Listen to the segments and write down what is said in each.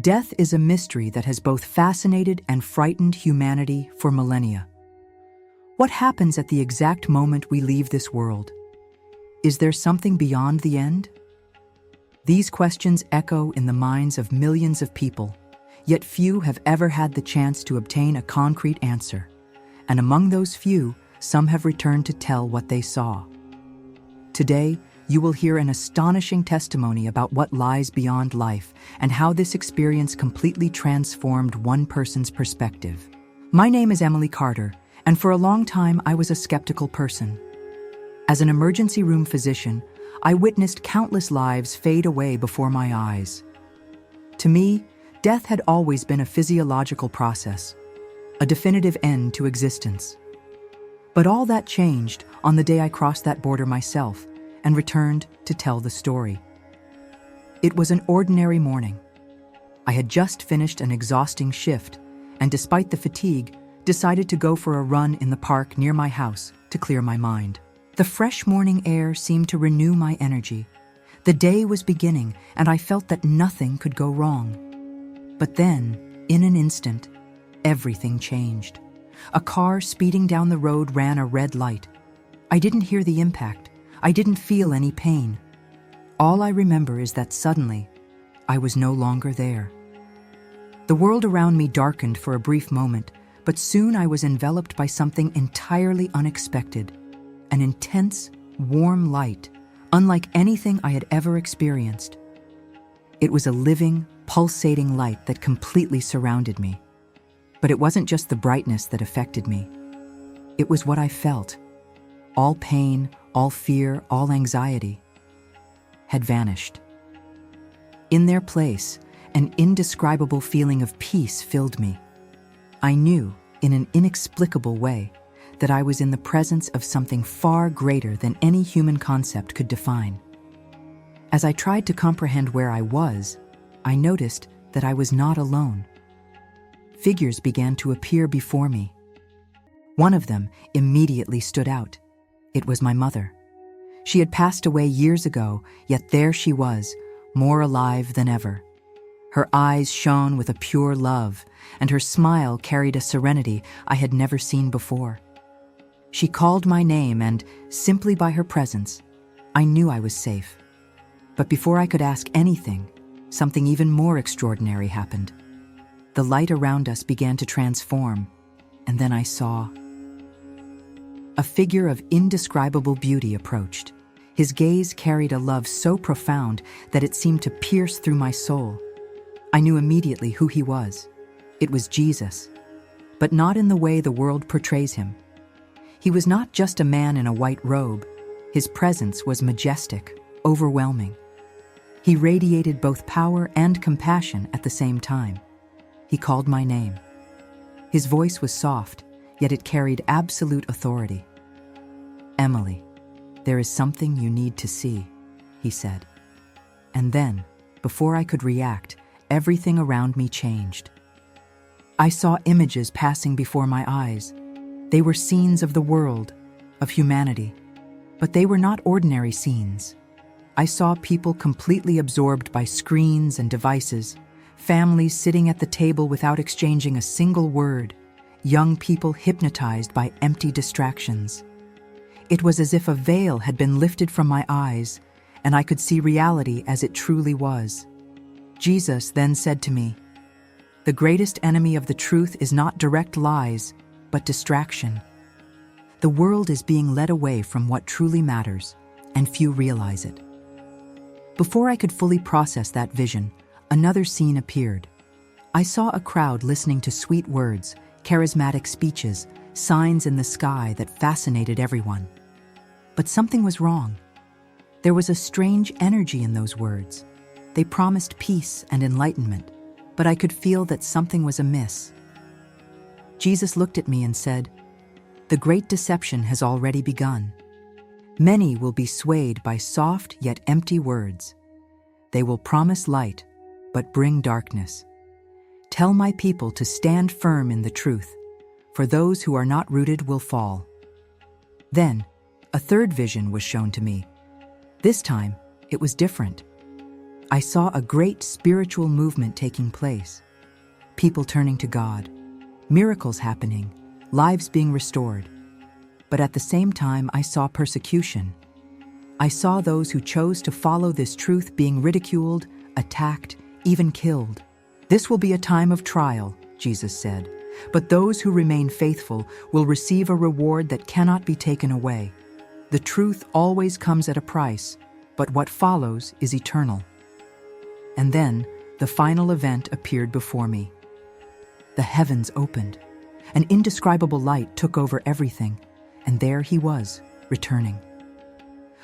Death is a mystery that has both fascinated and frightened humanity for millennia. What happens at the exact moment we leave this world? Is there something beyond the end? These questions echo in the minds of millions of people, yet few have ever had the chance to obtain a concrete answer. And among those few, some have returned to tell what they saw. Today, you will hear an astonishing testimony about what lies beyond life and how this experience completely transformed one person's perspective. My name is Emily Carter, and for a long time I was a skeptical person. As an emergency room physician, I witnessed countless lives fade away before my eyes. To me, death had always been a physiological process, a definitive end to existence. But all that changed on the day I crossed that border myself and returned to tell the story. It was an ordinary morning. I had just finished an exhausting shift, and despite the fatigue, decided to go for a run in the park near my house to clear my mind. The fresh morning air seemed to renew my energy. The day was beginning, and I felt that nothing could go wrong. But then, in an instant, everything changed. A car speeding down the road ran a red light. I didn't hear the impact. I didn't feel any pain. All I remember is that suddenly, I was no longer there. The world around me darkened for a brief moment, but soon I was enveloped by something entirely unexpected. An intense, warm light, unlike anything I had ever experienced. It was a living, pulsating light that completely surrounded me. But it wasn't just the brightness that affected me. It was what I felt. All pain, all fear, all anxiety had vanished. In their place, an indescribable feeling of peace filled me. I knew, in an inexplicable way, that I was in the presence of something far greater than any human concept could define. As I tried to comprehend where I was, I noticed that I was not alone. Figures began to appear before me. One of them immediately stood out. It was my mother. She had passed away years ago, yet there she was, more alive than ever. Her eyes shone with a pure love, and her smile carried a serenity I had never seen before. She called my name, and simply by her presence, I knew I was safe. But before I could ask anything, something even more extraordinary happened. The light around us began to transform, and then I saw. A figure of indescribable beauty approached. His gaze carried a love so profound that it seemed to pierce through my soul. I knew immediately who he was. It was Jesus, but not in the way the world portrays him. He was not just a man in a white robe. His presence was majestic, overwhelming. He radiated both power and compassion at the same time. He called my name. His voice was soft, yet it carried absolute authority. "Emily, there is something you need to see," he said. And then, before I could react, everything around me changed. I saw images passing before my eyes. They were scenes of the world, of humanity, but they were not ordinary scenes. I saw people completely absorbed by screens and devices, families sitting at the table without exchanging a single word, young people hypnotized by empty distractions. It was as if a veil had been lifted from my eyes, and I could see reality as it truly was. Jesus then said to me, "The greatest enemy of the truth is not direct lies, but distraction. The world is being led away from what truly matters, and few realize it." Before I could fully process that vision, another scene appeared. I saw a crowd listening to sweet words, charismatic speeches, signs in the sky that fascinated everyone. But something was wrong. There was a strange energy in those words. They promised peace and enlightenment, but I could feel that something was amiss. Jesus looked at me and said, "The great deception has already begun. Many will be swayed by soft yet empty words. They will promise light, but bring darkness. Tell my people to stand firm in the truth, for those who are not rooted will fall." Then, a third vision was shown to me. This time, it was different. I saw a great spiritual movement taking place. People turning to God, miracles happening, lives being restored. But at the same time, I saw persecution. I saw those who chose to follow this truth being ridiculed, attacked, even killed. This will be a time of trial, Jesus said, but those who remain faithful will receive a reward that cannot be taken away. The truth always comes at a price, but what follows is eternal. And then, the final event appeared before me. The heavens opened. An indescribable light took over everything, and there he was, returning.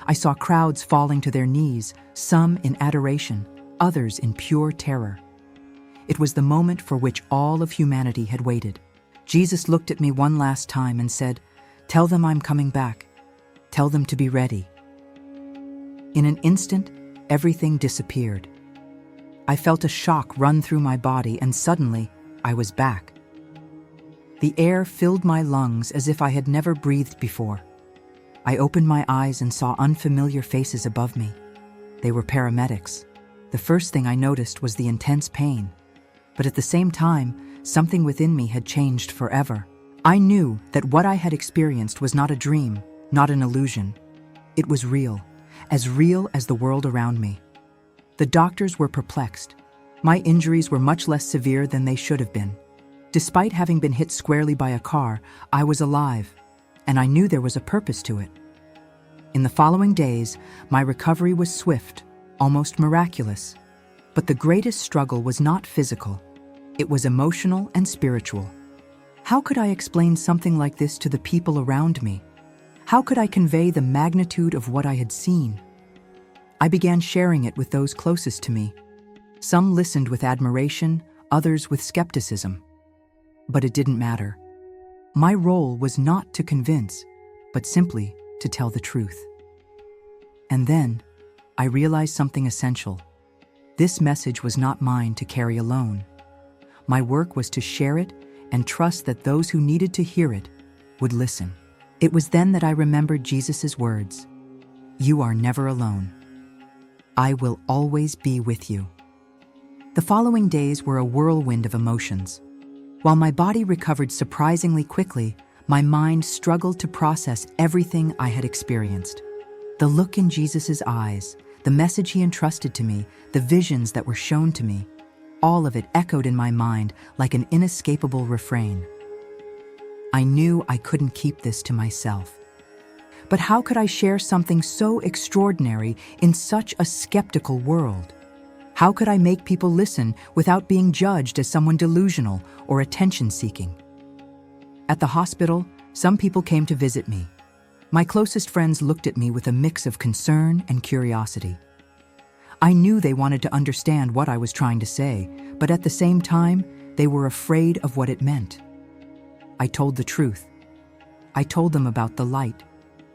I saw crowds falling to their knees, some in adoration, others in pure terror. It was the moment for which all of humanity had waited. Jesus looked at me one last time and said, "Tell them I'm coming back. Tell them to be ready." In an instant, everything disappeared. I felt a shock run through my body, and suddenly, I was back. The air filled my lungs as if I had never breathed before. I opened my eyes and saw unfamiliar faces above me. They were paramedics. The first thing I noticed was the intense pain. But at the same time, something within me had changed forever. I knew that what I had experienced was not a dream, not an illusion. It was real as the world around me. The doctors were perplexed. My injuries were much less severe than they should have been. Despite having been hit squarely by a car, I was alive, and I knew there was a purpose to it. In the following days, my recovery was swift, almost miraculous. But the greatest struggle was not physical. It was emotional and spiritual. How could I explain something like this to the people around me? How could I convey the magnitude of what I had seen? I began sharing it with those closest to me. Some listened with admiration, others with skepticism. But it didn't matter. My role was not to convince, but simply to tell the truth. And then, I realized something essential. This message was not mine to carry alone. My work was to share it and trust that those who needed to hear it would listen. It was then that I remembered Jesus' words, "You are never alone. I will always be with you." The following days were a whirlwind of emotions. While my body recovered surprisingly quickly, my mind struggled to process everything I had experienced. The look in Jesus' eyes, the message he entrusted to me, the visions that were shown to me, all of it echoed in my mind like an inescapable refrain. I knew I couldn't keep this to myself. But how could I share something so extraordinary in such a skeptical world? How could I make people listen without being judged as someone delusional or attention-seeking? At the hospital, some people came to visit me. My closest friends looked at me with a mix of concern and curiosity. I knew they wanted to understand what I was trying to say, but at the same time, they were afraid of what it meant. I told the truth. I told them about the light,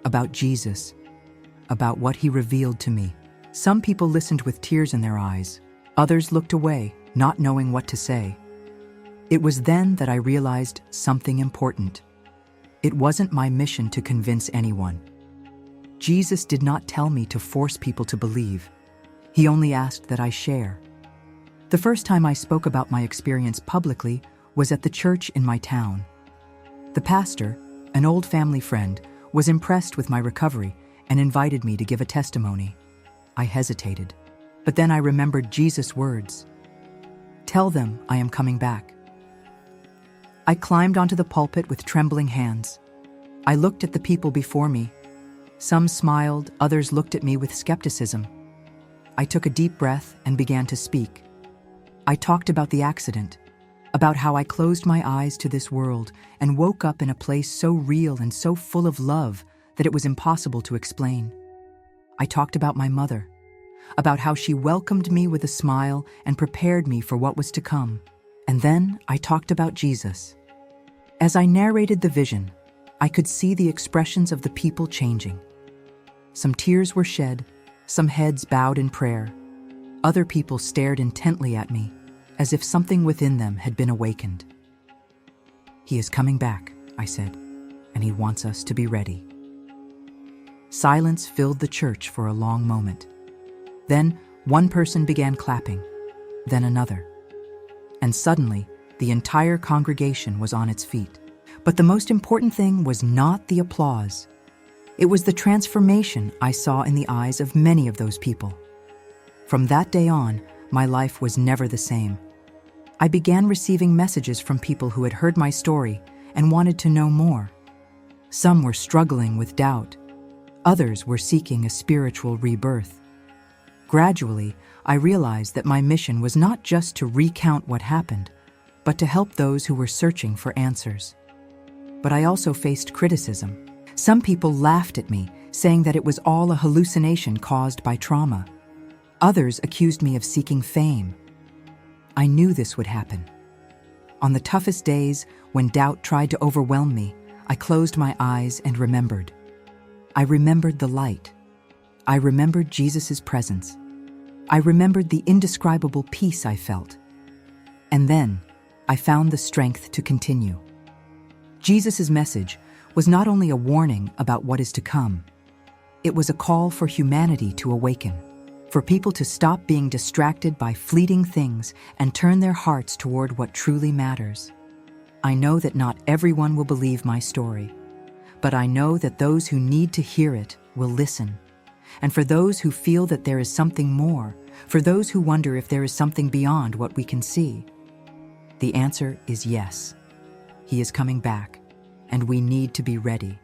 about Jesus, about what he revealed to me. Some people listened with tears in their eyes. Others looked away, not knowing what to say. It was then that I realized something important. It wasn't my mission to convince anyone. Jesus did not tell me to force people to believe. He only asked that I share. The first time I spoke about my experience publicly was at the church in my town. The pastor, an old family friend, was impressed with my recovery and invited me to give a testimony. I hesitated, but then I remembered Jesus' words. "Tell them I am coming back." I climbed onto the pulpit with trembling hands. I looked at the people before me. Some smiled, others looked at me with skepticism. I took a deep breath and began to speak. I talked about the accident, about how I closed my eyes to this world and woke up in a place so real and so full of love that it was impossible to explain. I talked about my mother, about how she welcomed me with a smile and prepared me for what was to come. And then I talked about Jesus. As I narrated the vision, I could see the expressions of the people changing. Some tears were shed, some heads bowed in prayer. Other people stared intently at me, as if something within them had been awakened. "He is coming back," I said, "and he wants us to be ready." Silence filled the church for a long moment. Then, One person began clapping, then another. And suddenly, the entire congregation was on its feet. But the most important thing was not the applause. It was the transformation I saw in the eyes of many of those people. From that day on, my life was never the same. I began receiving messages from people who had heard my story and wanted to know more. Some were struggling with doubt. Others were seeking a spiritual rebirth. Gradually, I realized that my mission was not just to recount what happened, but to help those who were searching for answers. But I also faced criticism. Some people laughed at me, saying that it was all a hallucination caused by trauma. Others accused me of seeking fame. I knew this would happen. On the toughest days, when doubt tried to overwhelm me, I closed my eyes and remembered. I remembered the light. I remembered Jesus' presence. I remembered the indescribable peace I felt. And then, I found the strength to continue. Jesus' message was not only a warning about what is to come, it was a call for humanity to awaken, for people to stop being distracted by fleeting things and turn their hearts toward what truly matters. I know that not everyone will believe my story, but I know that those who need to hear it will listen. And for those who feel that there is something more, for those who wonder if there is something beyond what we can see, the answer is yes. He is coming back, and we need to be ready.